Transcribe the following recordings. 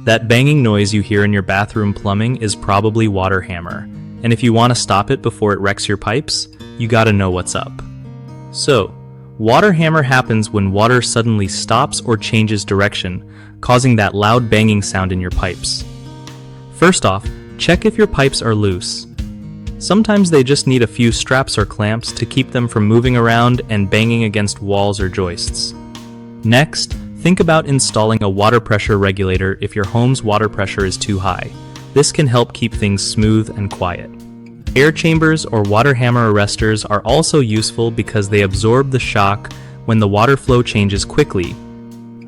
That banging noise you hear in your bathroom plumbing is probably water hammer, and if you want to stop it before it wrecks your pipes, you gotta know what's up. So, water hammer happens when water suddenly stops or changes direction, causing that loud banging sound in your pipes. First off, check if your pipes are loose. Sometimes they just need a few straps or clamps to keep them from moving around and banging against walls or joists. Next, think about installing a water pressure regulator if your home's water pressure is too high. This can help keep things smooth and quiet. Air chambers or water hammer arrestors are also useful because they absorb the shock when the water flow changes quickly.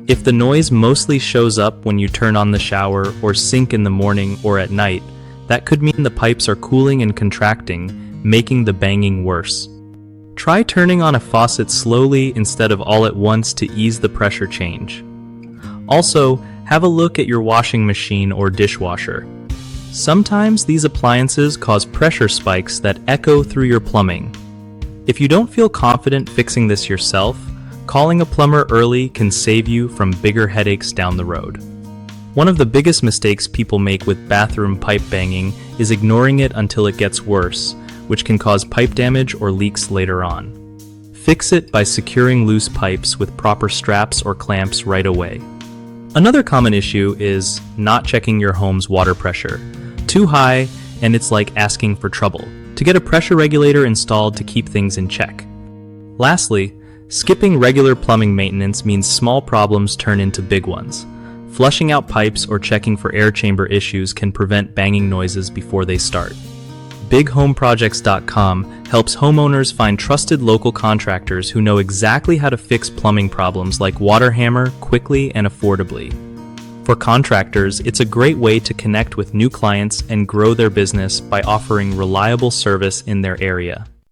If the noise mostly shows up when you turn on the shower or sink in the morning or at night, that could mean the pipes are cooling and contracting, making the banging worse. Try turning on a faucet slowly instead of all at once to ease the pressure change. Also, have a look at your washing machine or dishwasher. Sometimes these appliances cause pressure spikes that echo through your plumbing. If you don't feel confident fixing this yourself, calling a plumber early can save you from bigger headaches down the road. One of the biggest mistakes people make with bathroom pipe banging is ignoring it until it gets worse, which can cause pipe damage or leaks later on. Fix it by securing loose pipes with proper straps or clamps right away. Another common issue is not checking your home's water pressure. Too high, and it's like asking for trouble. To get a pressure regulator installed to keep things in check. Lastly, skipping regular plumbing maintenance means small problems turn into big ones. Flushing out pipes or checking for air chamber issues can prevent banging noises before they start. BigHomeProjects.com helps homeowners find trusted local contractors who know exactly how to fix plumbing problems like water hammer quickly and affordably. For contractors, it's a great way to connect with new clients and grow their business by offering reliable service in their area.